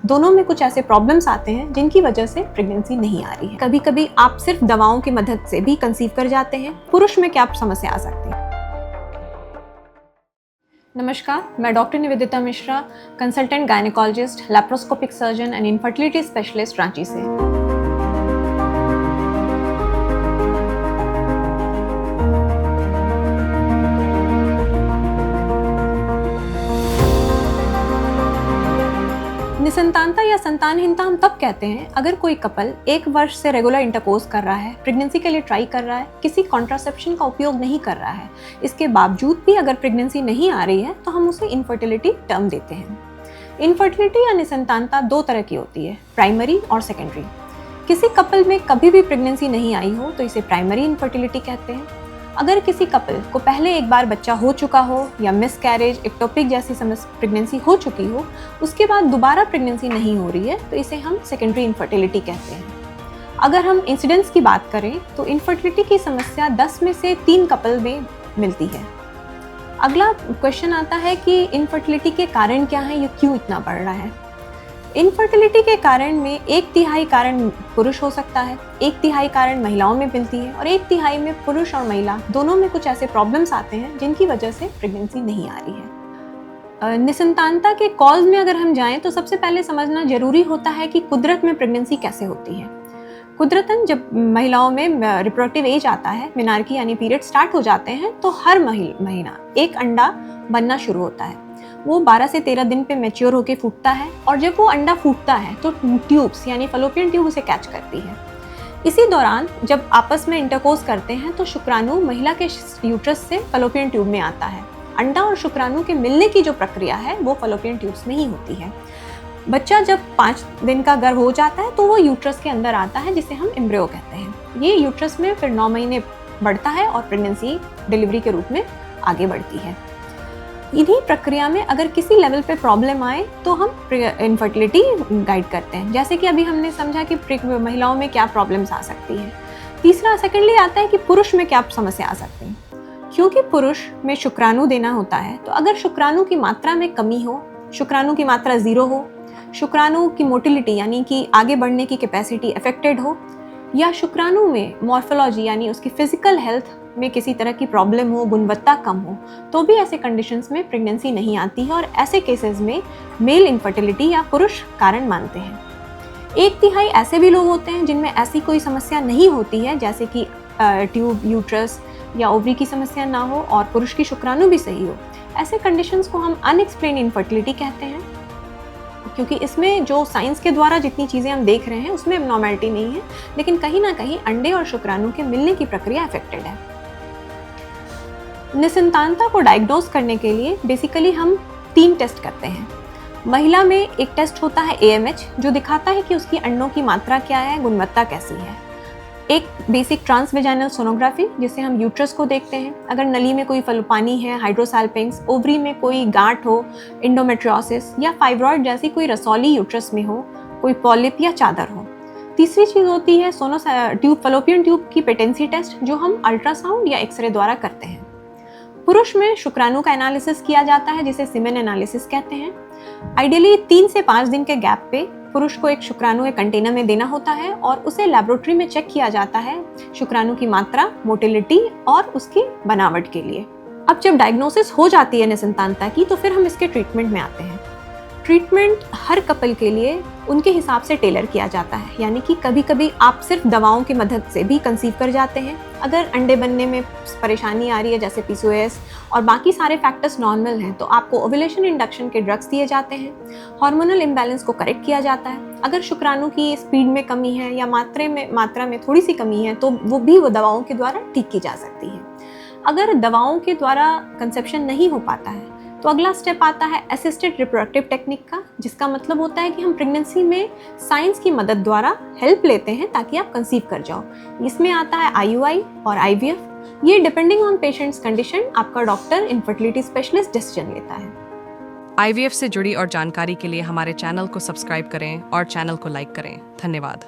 दोनों में कुछ ऐसे प्रॉब्लम्स आते हैं जिनकी वजह से प्रेगनेंसी नहीं आ रही है। कभी कभी आप सिर्फ दवाओं की मदद से भी कंसीव कर जाते हैं। पुरुष में क्या समस्या आ सकती है? नमस्कार, मैं doctor Nivedita Mishra, consultant gynaecologist, laparoscopic surgeon and infertility specialist, Ranchi से। निसंतानता या संतानहीनता हम तब कहते हैं अगर कोई कपल 1 वर्ष से रेगुलर इंटरकोर्स कर रहा है, प्रेगनेंसी के लिए ट्राई कर रहा है, किसी कॉन्ट्रासेप्शन का उपयोग नहीं कर रहा है, इसके बावजूद भी अगर प्रेगनेंसी नहीं आ रही है तो हम उसे इनफर्टिलिटी टर्म देते हैं। इनफर्टिलिटी या निसंतानता 2 तरह की होती है, प्राइमरी और सेकेंडरी। किसी कपल में कभी भी प्रेगनेंसी नहीं आई हो तो इसे प्राइमरी इनफर्टिलिटी कहते हैं। अगर किसी कपल को पहले एक बार बच्चा हो चुका हो या मिसकैरेज, एक्टोपिक जैसी प्रेगनेंसी हो चुकी हो, उसके बाद दोबारा प्रेगनेंसी नहीं हो रही है तो इसे हम सेकेंडरी इनफर्टिलिटी कहते हैं। अगर हम इंसिडेंस की बात करें तो इनफर्टिलिटी की समस्या 10 में से 3 कपल में मिलती है। अगला क्वेश्चन आता है कि इनफर्टिलिटी के कारण क्या है, ये क्यों इतना बढ़ रहा है? इनफर्टिलिटी के कारण में 1/3 कारण पुरुष हो सकता है, 1/3 कारण महिलाओं में मिलती है और 1/3 में पुरुष और महिला दोनों में कुछ ऐसे प्रॉब्लम्स आते हैं जिनकी वजह से प्रेगनेंसी नहीं आ रही है। निसंतानता के कॉज में अगर हम जाएं तो सबसे पहले समझना जरूरी होता है कि कुदरत में प्रेगनेंसी कैसे होती है। कुदरतन जब महिलाओं में रिप्रोडक्टिव एज आता है, मेनार्की यानी पीरियड स्टार्ट हो जाते हैं, तो हर महीना एक अंडा बनना शुरू होता है। वो 12 से 13 दिन पे मैच्योर होके फूटता है और जब वो अंडा फूटता है तो ट्यूब्स यानी फलोपियन ट्यूब उसे कैच करती है। इसी दौरान जब आपस में इंटरकोर्स करते हैं तो शुक्राणु महिला के यूट्रस से फलोपियन ट्यूब में आता है। अंडा और शुक्राणु के मिलने की जो प्रक्रिया है वो फलोपियन ट्यूब्स में ही होती है। बच्चा जब 5 दिन का गर्भ हो जाता है तो वो यूट्रस के अंदर आता है, जिसे हम एम्ब्रियो कहते हैं। ये यूट्रस में फिर 9 महीने बढ़ता है और प्रेगनेंसी डिलीवरी के रूप में आगे बढ़ती है। इन्हीं प्रक्रिया में अगर किसी लेवल पे प्रॉब्लम आए तो हम इनफर्टिलिटी गाइड करते हैं। जैसे कि अभी हमने समझा कि महिलाओं में क्या प्रॉब्लम्स आ सकती है। तीसरा सेकेंडली आता है कि पुरुष में क्या समस्या आ सकती है। क्योंकि पुरुष में शुक्राणु देना होता है, तो अगर शुक्राणु की मात्रा में कमी हो, शुक्राणु की मात्रा 0 हो, शुक्राणु की मोटिलिटी यानी कि आगे बढ़ने की कैपेसिटी अफेक्टेड हो, या शुक्राणु में मॉर्फोलॉजी यानी उसकी फिजिकल हेल्थ में किसी तरह की प्रॉब्लम हो, गुणवत्ता कम हो, तो भी ऐसे कंडीशंस में प्रेगनेंसी नहीं आती है और ऐसे केसेस में मेल इनफर्टिलिटी या पुरुष कारण मानते हैं। 1/3 ऐसे भी लोग होते हैं जिनमें ऐसी कोई समस्या नहीं होती है, जैसे कि ट्यूब, यूट्रस या ओवरी की समस्या ना हो और पुरुष की शुक्राणु भी सही हो। ऐसे कंडीशंस को हम अनएक्सप्लेन्ड इनफर्टिलिटी कहते हैं, क्योंकि इसमें जो साइंस के द्वारा जितनी चीज़ें हम देख रहे हैं उसमें एब्नॉर्मैलिटी नहीं है, लेकिन कहीं ना कहीं अंडे और शुक्राणु के मिलने की प्रक्रिया अफेक्टेड है। निसंतानता को डायग्नोज करने के लिए बेसिकली हम 3 टेस्ट करते हैं। महिला में एक टेस्ट होता है AMH, जो दिखाता है कि उसकी अंडों की मात्रा क्या है, गुणवत्ता कैसी है। एक बेसिक ट्रांसवेजाइनल सोनोग्राफी, जिसे हम यूट्रस को देखते हैं। अगर नली में कोई पानी है, हाइड्रोसैल्पिंग्स, ओवरी में कोई गांठ हो, इंडोमेट्रियोसिस या फाइब्रॉइड जैसी कोई रसौली यूट्रस में हो, कोई पॉलिप या चादर हो। तीसरी चीज़ होती है फलोपियन ट्यूब की पेटेंसी टेस्ट, जो हम अल्ट्रासाउंड या एक्सरे द्वारा करते हैं। पुरुष में शुक्राणु का एनालिसिस किया जाता है, जिसे सीमेन एनालिसिस कहते हैं। आइडियली 3 से 5 दिन के गैप पे पुरुष को एक शुक्राणु एक कंटेनर में देना होता है और उसे लेबोरेटरी में चेक किया जाता है शुक्राणु की मात्रा, मोटिलिटी और उसकी बनावट के लिए। अब जब डायग्नोसिस हो जाती है निसंतानता की, तो फिर हम इसके ट्रीटमेंट में आते हैं। ट्रीटमेंट हर कपल के लिए उनके हिसाब से टेलर किया जाता है, यानी कि कभी कभी आप सिर्फ दवाओं की मदद से भी कंसीव कर जाते हैं। अगर अंडे बनने में परेशानी आ रही है, जैसे PCOS और बाकी सारे फैक्टर्स नॉर्मल हैं, तो आपको ओव्यूलेशन इंडक्शन के ड्रग्स दिए जाते हैं। हार्मोनल इम्बैलेंस को करेक्ट किया जाता है। अगर शुक्राणु की स्पीड में कमी है या मात्रा में थोड़ी सी कमी है, तो वो दवाओं के द्वारा ठीक की जा सकती है। अगर दवाओं के द्वारा कंसेप्शन नहीं हो पाता है, तो अगला स्टेप आता है असिस्टेड रिप्रोडक्टिव टेक्निक का, जिसका मतलब होता है कि हम प्रेगनेंसी में साइंस की मदद द्वारा हेल्प लेते हैं ताकि आप कंसीव कर जाओ। इसमें आता है IUI और IVF। ये डिपेंडिंग ऑन पेशेंट्स कंडीशन आपका डॉक्टर इनफर्टिलिटी स्पेशलिस्ट डिसीजन लेता है। IVF से जुड़ी और जानकारी के लिए हमारे चैनल को सब्सक्राइब करें और चैनल को लाइक करें। धन्यवाद।